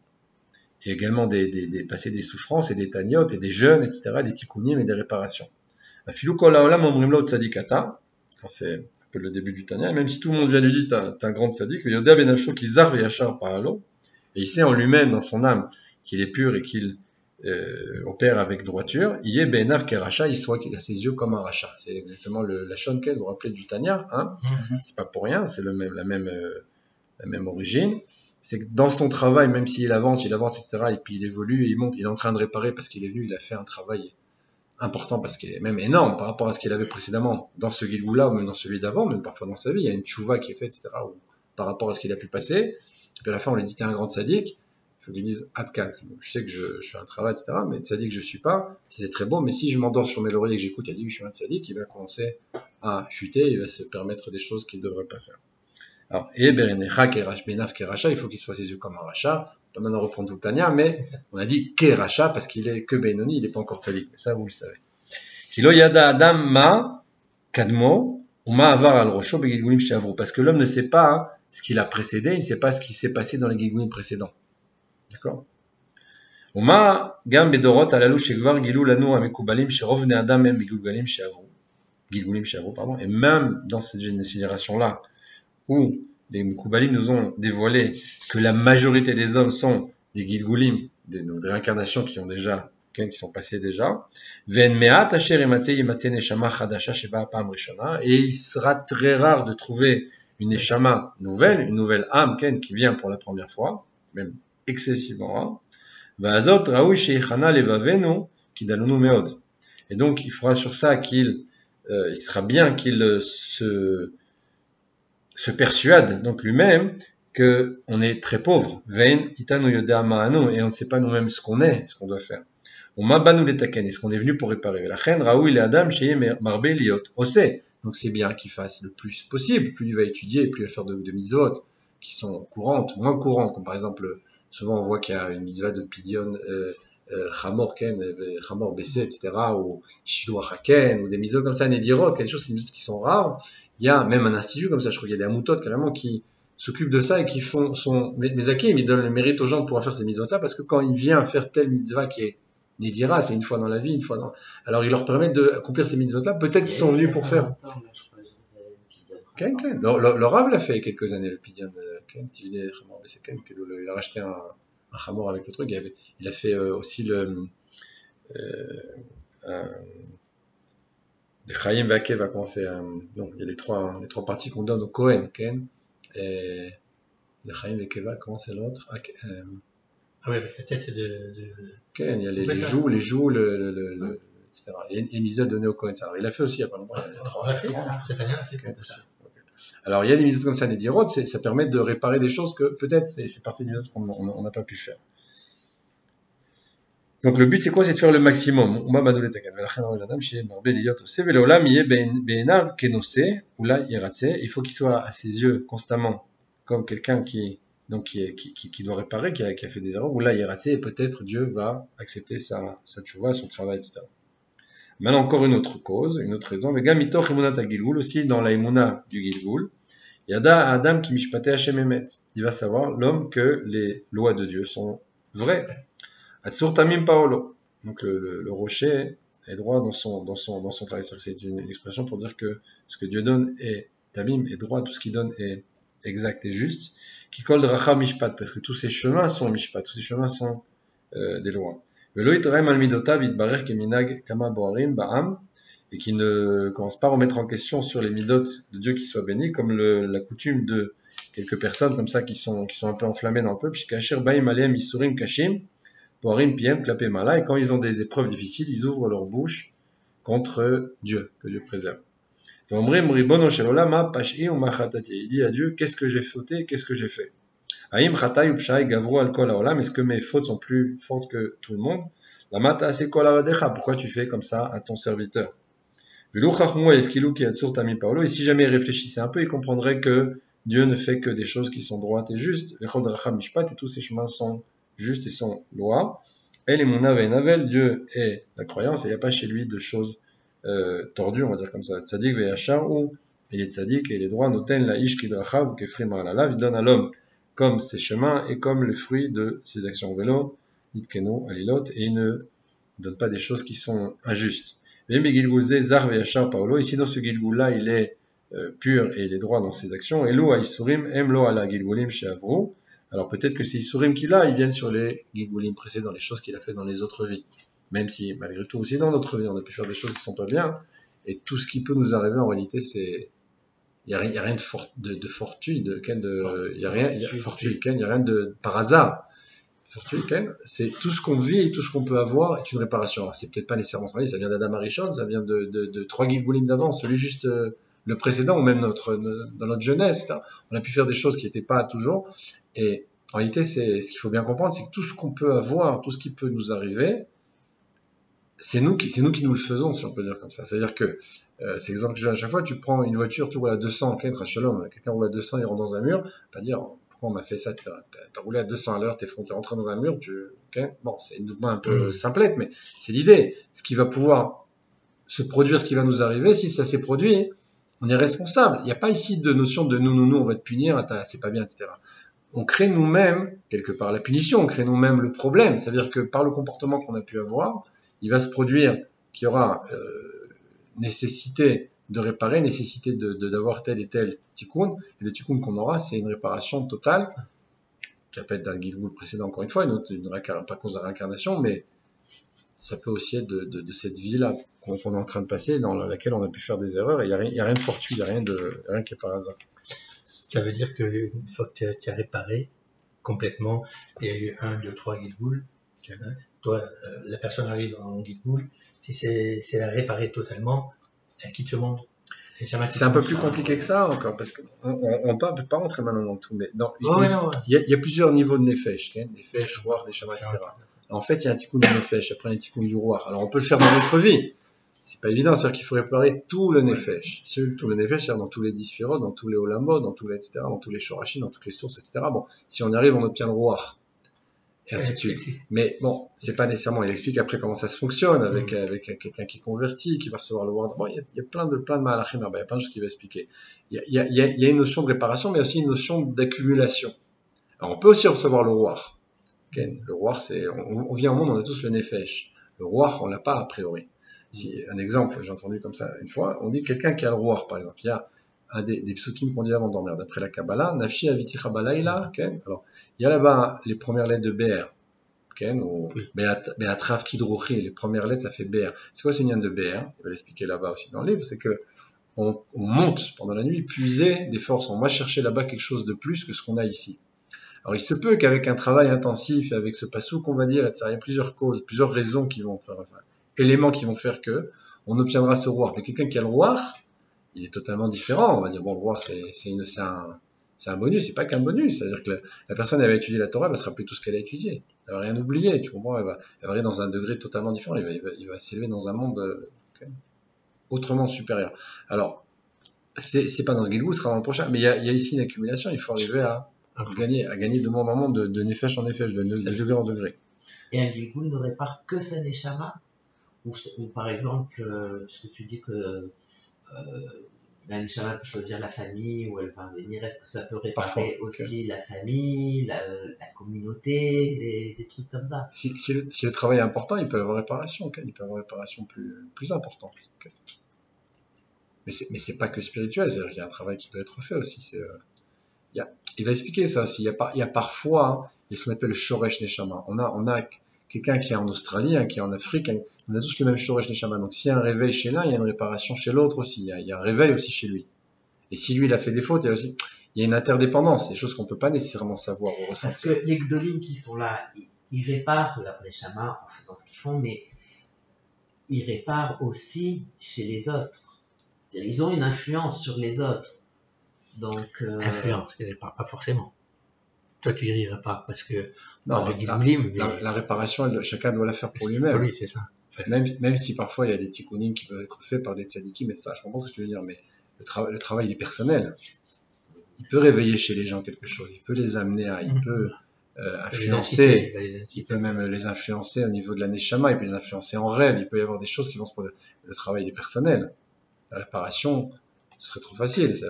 et également passer des souffrances et des taniot et des jeûnes, etc., des tikunim et des réparations. Afilou kol haolam omrim lo tzadikata, c'est le début du Tanya, même si tout le monde vient lui dire t'es un grand tzaddik, Yoda ben Asho qui zarve et yachar paralo, et il sait en lui-même, dans son âme, qu'il est pur et qu'il opère avec droiture, il est benav keracha, il soit qu'il a ses yeux comme un rachat. C'est exactement la shonkel, vous vous rappelez du Tanya, hein? C'est pas pour rien, c'est la même origine. C'est que dans son travail, même s'il avance, etc., et puis il évolue, et il monte, il est en train de réparer parce qu'il est venu, il a fait un travail important parce qu'il est même énorme par rapport à ce qu'il avait précédemment dans ce Gilgul-là ou même dans celui d'avant, même parfois dans sa vie, il y a une tchouva qui est faite, etc., par rapport à ce qu'il a pu passer, et puis à la fin on lui dit t'es un grand tzaddik, il faut qu'il dise Adkat, je sais que je fais un travail, etc., mais tzaddik je suis pas, c'est très beau, mais si je m'endors sur mes lauriers et que j'écoute, il dit je suis un tzaddik, il va commencer à chuter, il va se permettre des choses qu'il ne devrait pas faire. Alors, et Berenecha Benaf Keracha, il faut qu'il soit ses yeux comme un rachat. On peut maintenant reprendre tout le Tanya, mais on a dit Keracha parce qu'il est que Benoni, il n'est pas encore tzaddik. Mais ça, vous le savez. Kilo Yada Adam Ma Kadmo, ou Ma Avar al Rosho Begilgulim Shavru. Parce que l'homme ne sait pas ce qu'il a précédé, il ne sait pas ce qui s'est passé dans les Gilgulim précédents. D'accord? Uma Gam Bedorot Alalu Shekvar Gilu Lanu Amekubalim Sherovne Adam Mem Begilgulim Shavru. Gilgulim Shavru, pardon. Et même dans cette génération-là, où les Mekoubalim nous ont dévoilé que la majorité des hommes sont des Gilgulim, des réincarnations qui sont passées déjà, et il sera très rare de trouver une neshama nouvelle, une nouvelle âme qui vient pour la première fois, même excessivement rare. Et donc il faudra sur ça il sera bien qu'il se persuade donc lui-même que on est très pauvre, et on ne sait pas nous-mêmes ce qu'on est, ce qu'on doit faire. Est-ce qu'on est venu pour réparer? Donc c'est bien qu'il fasse le plus possible, plus il va étudier, plus il va faire de mitzvot qui sont courantes, moins courantes, comme par exemple, souvent on voit qu'il y a une mitzvah de Pidyon, Chamor Bessé, etc., ou Shiluach Haken, ou des mitzvot comme ça, Nedirot, quelque chose qui sont rares. Il y a même un institut comme ça, je crois qu'il y a des Amoutot carrément qui s'occupent de ça et qui font mes akim, ils donnent le mérite aux gens de pouvoir faire ces mitzvot-là parce que quand il vient faire telle mitzvah qui est Nedira, c'est une fois dans la vie, alors ils leur permettent d'accomplir ces mitzvot-là, peut-être qu'ils sont venus pour faire. Le Rav l'a fait il y a quelques années, le Pidyon, il a racheté un Chamor avec le truc, il a fait aussi de Chaim Vake va commencer à... Non, il y a les trois parties qu'on donne au Kohen, Ken, et le Chaim Vake va, comment c'est l'autre? Ah oui, avec la tête Ken, il y a les joues, etc. Et Misel donné au Kohen. Alors, il a fait aussi il y a pas longtemps. On l'a fait, cette année, on l'a fait Okay, comme ça. okay. Alors, il y a des mitzvot comme ça, des dirot, ça permet de réparer des choses que peut-être, ça fait partie des mitzvot qu'on n'a pas pu faire. Donc le but c'est quoi? C'est de faire le maximum. Il faut qu'il soit à ses yeux constamment comme quelqu'un qui doit réparer, qui a fait des erreurs, ou là et peut-être Dieu va accepter sa tchouva, son travail, etc. Maintenant encore une autre cause, une autre raison. Aussi dans la imuna du Gilgul, Yada Adam qui mishpate Hashem emet. Il va savoir l'homme que les lois de Dieu sont vraies. Atzur tamim paolo. Donc le rocher est droit dans son travail. C'est une expression pour dire que ce que Dieu donne est tamim, est droit, tout ce qu'il donne est exact et juste. Qui colle dracha mishpat, parce que tous ces chemins sont mishpat, tous ces chemins sont des lois. Velo itraim al midotav itbarer keminag kama boarim ba'am, et qui ne commence pas à remettre en question sur les midot de Dieu qui soit béni, comme la coutume de quelques personnes comme ça qui sont un peu enflammées dans le peuple. Shikasher ba'im aleem isurim kashim Boarim PM, clapé mala, et quand ils ont des épreuves difficiles, ils ouvrent leur bouche contre Dieu, que Dieu préserve. Il dit à Dieu, qu'est-ce que j'ai fauté, qu'est-ce que j'ai fait? Est-ce que mes fautes sont plus fortes que tout le monde? Pourquoi tu fais comme ça à ton serviteur? Et si jamais il réfléchissait un peu, il comprendrait que Dieu ne fait que des choses qui sont droites et justes. Et tous ces chemins sont justes et sont lois. Elle est mon avel, Dieu est la croyance, et il n'y a pas chez lui de choses tordues, on va dire comme ça. Tzadik ve'yachar, ou il est tzadik et il est droit, noten la ish kidrachav, kefrim alalav, il donne à l'homme comme ses chemins et comme le fruit de ses actions. Vélo, nitkenu alilot, et il ne donne pas des choses qui sont injustes. Et ici dans ce Gilgul-là, il est pur et il est droit dans ses actions. Et l'eau à Isurim, lo ala Gilgulim she'avru. Alors peut-être que ces Isurim qu'il a, ils viennent sur les Gilgulim précédents, les choses qu'il a fait dans les autres vies. Même si, malgré tout, aussi dans notre vie, on a pu faire des choses qui sont pas bien. Et tout ce qui peut nous arriver, en réalité, c'est... Il n'y a rien de fortuit, il n'y a rien de par hasard. C'est tout ce qu'on vit et tout ce qu'on peut avoir est une réparation. Alors, c'est peut-être pas nécessairement ça vient d'Adam Arishon, ça vient de trois Gilgulim d'avant, celui juste le précédent, ou même dans notre jeunesse. On a pu faire des choses qui n'étaient pas toujours. Et en réalité, ce qu'il faut bien comprendre, c'est que tout ce qu'on peut avoir, tout ce qui peut nous arriver, c'est nous qui nous le faisons, si on peut dire comme ça. C'est-à-dire que, c'est l'exemple que je donne à chaque fois, tu prends une voiture, tu roules à 200, quelqu'un roule à 200, il rentre dans un mur, pas dire, pourquoi on m'a fait ça, etc. T'as roulé à 200 à l'heure, t'es rentré dans un mur, bon, c'est une mouvement un peu simplette, mais c'est l'idée. Ce qui va pouvoir se produire, ce qui va nous arriver, si ça s'est produit, on est responsable. Il n'y a pas ici de notion de nous, on va te punir, c'est pas bien, etc. On crée nous-mêmes, quelque part, la punition, on crée nous-mêmes le problème. C'est-à-dire que par le comportement qu'on a pu avoir, il va se produire qu'il y aura nécessité de réparer, nécessité d'avoir tel et tel tikkun, et le tikkun qu'on aura, c'est une réparation totale, qui peut être d'un Gilgul précédent encore une fois, pas cause de la réincarnation, mais ça peut aussi être de cette vie-là qu'on est en train de passer, dans laquelle on a pu faire des erreurs, et il n'y a rien de fortuit, il n'y a rien qui est par hasard. Ça veut dire qu'une fois que tu as réparé complètement, il y a eu 1, 2, 3 Gilgul, toi, la personne arrive en Gilgul, si c'est à réparer totalement, qui te demande? C'est un peu plus compliqué que ça encore, parce qu'on ne peut pas rentrer maintenant dans tout, mais il y a plusieurs niveaux de Nefesh, Nefesh, Ruach, Neshama, etc. En fait, il y a un tikkun de Nefesh, après un tikkun du Ruach. Alors on peut le faire dans notre vie, c'est pas évident, c'est-à-dire qu'il faut réparer tout le Nefesh. Tout le Nefesh, c'est-à-dire dans tous les 10 sphirot, dans tous les Olamot, dans tous les, etc., dans tous les Shorashim, dans toutes les sources, etc. Bon, si on y arrive, on obtient le Ruach. Et ainsi de suite. Mais bon, c'est pas nécessairement, il explique après comment ça se fonctionne avec quelqu'un qui convertit, qui va recevoir le word. Bon, il y a plein de malachim, il y a plein de choses qu'il va expliquer. Il y a une notion de réparation, mais aussi une notion d'accumulation. Alors, on peut aussi recevoir le roi. Okay. Le roi, c'est, on vient au monde, on a tous le nefesh. Le roi, on l'a pas a priori. Un exemple, j'ai entendu comme ça une fois, on dit quelqu'un qui a le roi, par exemple. Il y a un des psukim qu'on dit avant de dormir, d'après la Kabbalah, Nafshi aviticha balayla, okay. Alors, il y a là-bas les premières lettres de BR. Ken, ou Oui. Be'atrav Kidrouchi, les premières lettres, ça fait BR. C'est quoi ce lien de BR? Il va l'expliquer là-bas aussi dans le livre, c'est que on monte pendant la nuit, puiser des forces. On va chercher là-bas quelque chose de plus que ce qu'on a ici. Alors, il se peut qu'avec un travail intensif, avec ce passouk, on va dire, il y a plusieurs causes, plusieurs raisons qui vont faire, enfin, éléments qui vont faire que on obtiendra ce roi. Mais quelqu'un qui a le roi, il est totalement différent. On va dire, bon, le roi, c'est un bonus, c'est pas qu'un bonus. C'est-à-dire que la personne, elle va étudier la Torah, elle va se rappeler tout ce qu'elle a étudié. Elle va rien oublier, tu comprends? Elle va aller dans un degré totalement différent. Il va s'élever dans un monde autrement supérieur. Alors, c'est pas dans ce Gilgul, ce sera dans le prochain. Mais il y a ici une accumulation. Il faut arriver à gagner de monde en monde, de nefesh en nefesh, de degré en degré. Et un Gilgul ne répare que sa neshama, ou par exemple, ce que tu dis que la neshama peut choisir la famille où elle va venir, est-ce que ça peut réparer aussi la famille, la communauté, des trucs comme ça? Si le travail est important, il peut y avoir réparation, il peut y avoir réparation plus importante. Mais c'est pas que spirituel, c'est-à-dire qu'il y a un travail qui doit être fait aussi. Il va expliquer ça aussi. Il y a parfois, il y a ce qu'on appelle le Shoresh Neshama. On a quelqu'un qui est en Australie, qui est en Afrique, on a tous le même Shoresh Neshama. Donc s'il y a un réveil chez l'un, il y a une réparation chez l'autre aussi. Il y a un réveil aussi chez lui. Et si lui, il a fait des fautes, il y a une interdépendance, des choses qu'on peut pas nécessairement savoir ou ressentir. Parce que les Gdolim qui sont là, ils réparent leur Neshama en faisant ce qu'ils font, mais ils réparent aussi chez les autres. Ils ont une influence sur les autres. Donc, Influence, ils réparent pas forcément. Toi, tu y répares parce que non, la réparation, chacun doit la faire pour lui-même. Oui, c'est ça. Même si parfois il y a des tikkunim qui peuvent être faits par des tzadikim, mais ça, je comprends ce que tu veux dire, mais le travail il est personnel. Il peut réveiller chez les gens quelque chose, il peut les amener à, il peut influencer, il peut même les influencer au niveau de la neshama, il peut les influencer en rêve, il peut y avoir des choses qui vont se produire. Le travail il est personnel. La réparation, ce serait trop facile. Il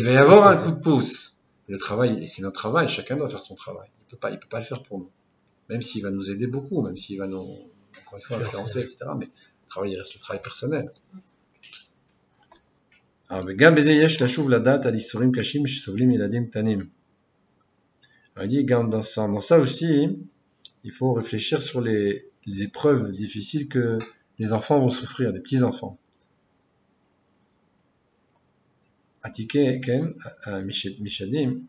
va y avoir un coup de pouce. Le travail, et c'est notre travail, chacun doit faire son travail. Il peut pas le faire pour nous. Même s'il va nous aider beaucoup, même s'il va nous, encore une fois, influencer, etc. Mais le travail, il reste le travail personnel. Alors, il dit, dans ça aussi, il faut réfléchir sur les épreuves difficiles que les enfants vont souffrir, les petits-enfants. Atike, Ken, Mishadim,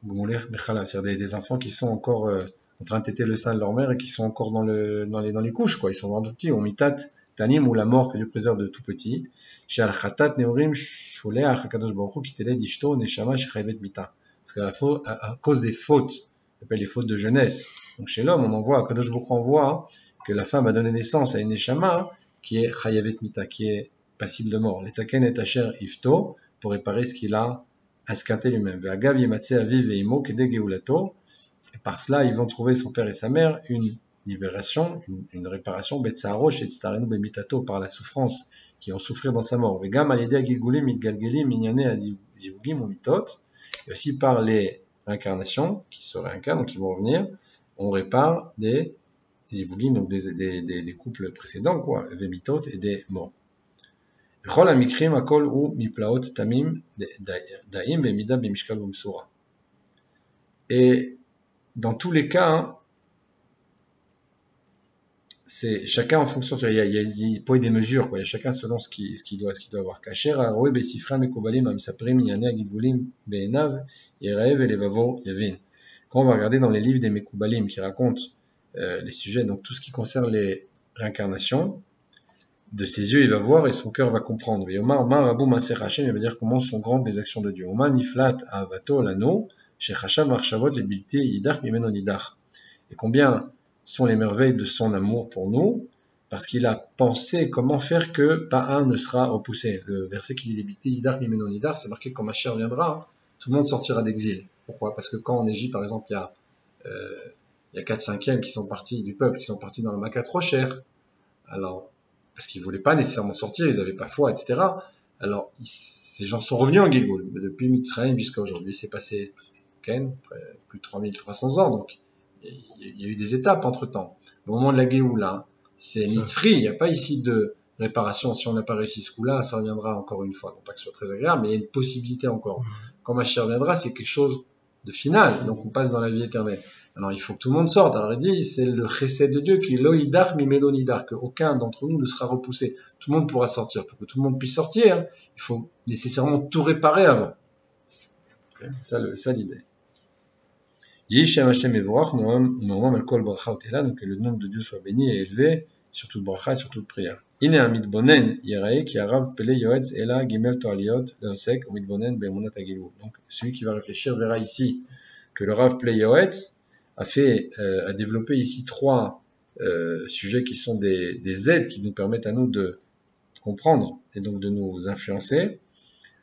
c'est-à-dire des enfants qui sont encore en train de téter le sein de leur mère et qui sont encore dans les couches, quoi. Ils sont vraiment tout petits. On mitat tanim, ou la mort que Dieu préserve de tout petit. Chez al-khatat neorim shuleach hakadosh baruch hu kitele dishto neshama shechayvet mita. Parce qu'à cause des fautes, on appelle les fautes de jeunesse. Donc chez l'homme, on envoie, Hakadosh baruch hu envoie que la femme a donné naissance à une neshama qui est chayavet mita, qui est passible de mort. L'etaken et asher ifto, pour réparer ce qu'il a esquinté lui-même. Ve'agav yematze aviv ve'imo kede geulato. Et par cela, ils vont trouver son père et sa mère une libération, une réparation, betzarosh et tztarenu bemitato, par la souffrance qu'ils vont souffrir dans sa mort. Ve'gam alidei agilgulim mitgalgelim minyane azivugim ou mitot. Et aussi par les réincarnations qui se réincarnent, donc qui vont revenir, on répare des zivugim, donc des couples précédents, quoi, ve'mitot et des morts. Et dans tous les cas, c'est chacun en fonction, il y a poids des mesures, quoi. Il y a chacun selon ce qu'il doit avoir. Quand on va regarder dans les livres des Mekoubalim qui racontent les sujets, donc tout ce qui concerne les réincarnations, de ses yeux, il va voir et son cœur va comprendre. Il va dire comment sont grandes les actions de Dieu. Et combien sont les merveilles de son amour pour nous, parce qu'il a pensé comment faire que pas un ne sera repoussé. Le verset qui dit Yidar, c'est marqué quand Mashiach viendra, tout le monde sortira d'exil. Pourquoi? Parce que quand en Égypte, par exemple, il y a 4/5 qui sont partis du peuple, qui sont partis dans le Makat Rocher, alors parce qu'ils ne voulaient pas nécessairement sortir, ils n'avaient pas foi, etc. Alors, ces gens sont revenus en Gilgul. Depuis Mitzrayim jusqu'à aujourd'hui, c'est passé plus de 3300 ans, donc il y a eu des étapes entre-temps. Au moment de la Géoula, c'est Mitzri, il n'y a pas ici de réparation. Si on n'a pas réussi ce coup-là, ça reviendra encore une fois. Non pas que ce soit très agréable, mais il y a une possibilité encore. Quand Mashiach reviendra, c'est quelque chose de final, donc on passe dans la vie éternelle. Alors il faut que tout le monde sorte. Alors il dit, c'est le chesed de Dieu qui est loïdar mimélonidar, qu'aucun d'entre nous ne sera repoussé. Tout le monde pourra sortir. Pour que tout le monde puisse sortir, il faut nécessairement tout réparer avant. Okay, ça l'idée. Yishem Hashem Evorach, Noam Alkol Bracha Otela, donc que le nom de Dieu soit béni et élevé sur toute bracha et sur toute prière. Ine Amid Bonen Yerae qui arav Pele Yoetz Ela Gimel Toaliot Leosek Amid Bonen Be'emunat Agilou. Donc celui qui va réfléchir verra ici que le Rav Pele Yoetz a développé ici 3 sujets qui sont des aides qui nous permettent à nous de comprendre et donc de nous influencer.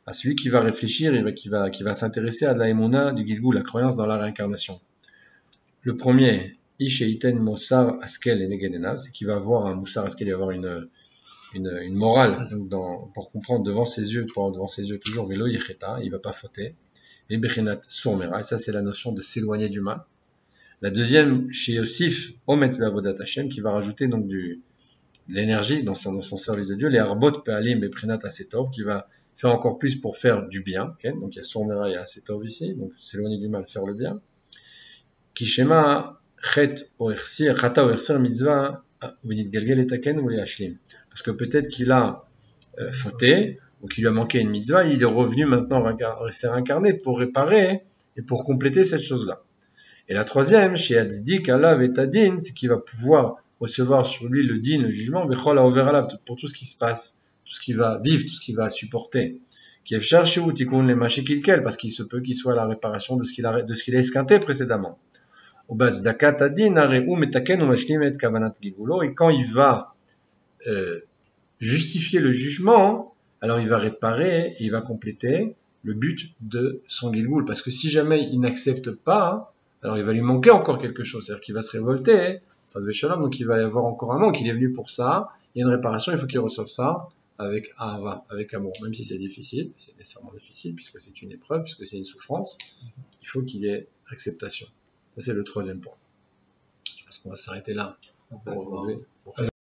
À celui qui va réfléchir et qui va s'intéresser à la émona du Gilgul, la croyance dans la réincarnation. Le premier, Isheiten Mossar Askel et Negenenav, c'est qu'il va avoir un Moussar Askel, il va avoir une morale, donc pour comprendre devant ses yeux toujours Velo Yecheta, il ne va pas fauter. Et Bechinat Sourmera, et ça c'est la notion de s'éloigner du mal. La deuxième, chez Yosif, Ometz Be'avodat Hashem, qui va rajouter donc de l'énergie dans son service de Dieu, les Arbot Pe'alim Be'prinat Asetov, qui va faire encore plus pour faire du bien. Okay, donc il y a Sourmera et Asetov ici, donc s'éloigner du mal, faire le bien. Kishema Chata Oersir Mitzvah Venit Galgel Etaken ou les Hashlim. Parce que peut-être qu'il a fauté, ou qu'il lui a manqué une mitzvah, il est revenu maintenant s'est réincarné pour réparer et pour compléter cette chose-là. Et la troisième, chez Atzdik, Alav et Tadin, c'est qu'il va pouvoir recevoir sur lui le din, le jugement, pour tout ce qui se passe, tout ce qu'il va vivre, tout ce qu'il va supporter. Qui est cherché ou tikun les machikilkel, parce qu'il se peut qu'il soit à la réparation de ce qu'il a esquinté précédemment. Et quand il va justifier le jugement, alors il va réparer et il va compléter le but de son Gilgul. Parce que si jamais il n'accepte pas, alors il va lui manquer encore quelque chose. C'est-à-dire qu'il va se révolter, donc il va y avoir encore un manque. Il est venu pour ça, il y a une réparation, il faut qu'il reçoive ça avec ahava, avec amour. Même si c'est difficile, c'est nécessairement difficile, puisque c'est une épreuve, puisque c'est une souffrance, il faut qu'il y ait acceptation. Ça c'est le troisième point. Je pense qu'on va s'arrêter là pour aujourd'hui.